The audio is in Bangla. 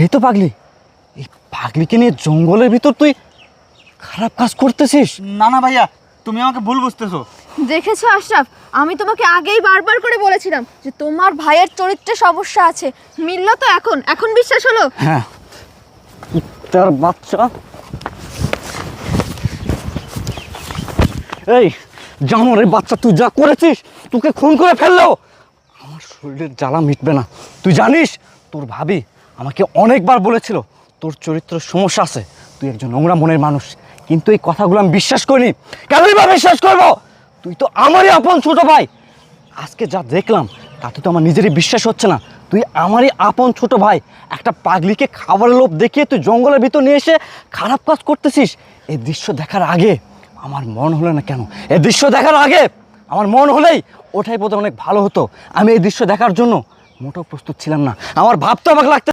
এই তো পাগলি, এই পাগলিকে নিয়ে জঙ্গলের ভিতর তুই খারাপ কাজ করতেছিস? না না ভাইয়া, তুমি আমাকে ভুল বুঝতেছো। দেখেছো আশরাফ, আমি তোমাকে আগেই বারবার করে বলেছিলাম যে তোমার ভাইয়ের চরিত্রে সমস্যা আছে। মিলল তো এখন, এখন বিশ্বাস হলো? হ্যাঁ, তার বাচ্চা। এই জানোয়ারের বাচ্চা, তুই যা করেছিস, তোকে খুন করে ফেললো। আমার শরীরের জ্বালা মিটবে না। তুই জানিস, তোর ভাবি আমাকে অনেকবার বলেছিল তোর চরিত্রের সমস্যা আছে, তুই একজন নোংরা মনের মানুষ। কিন্তু এই কথাগুলো আমি বিশ্বাস করিনি। কেনই বা বিশ্বাস করবো? তুই তো আমারই আপন ছোট ভাই। আজকে যা দেখলাম তাতে তো আমার নিজেরই বিশ্বাস হচ্ছে না। তুই আমারই আপন ছোট ভাই, একটা পাগলিকে খাবারের লোভ দেখিয়ে তুই জঙ্গলের ভিতর নিয়ে এসে খারাপ কাজ করতেছিস। এই দৃশ্য দেখার আগে আমার মন হলো না কেন? এই দৃশ্য দেখার আগে আমার মন হলেই ওঠাই বোধহয় অনেক ভালো হতো। আমি এই দৃশ্য দেখার জন্য মোটেও প্রস্তুত ছিলাম না। আমার ভাবতে অবাক লাগতে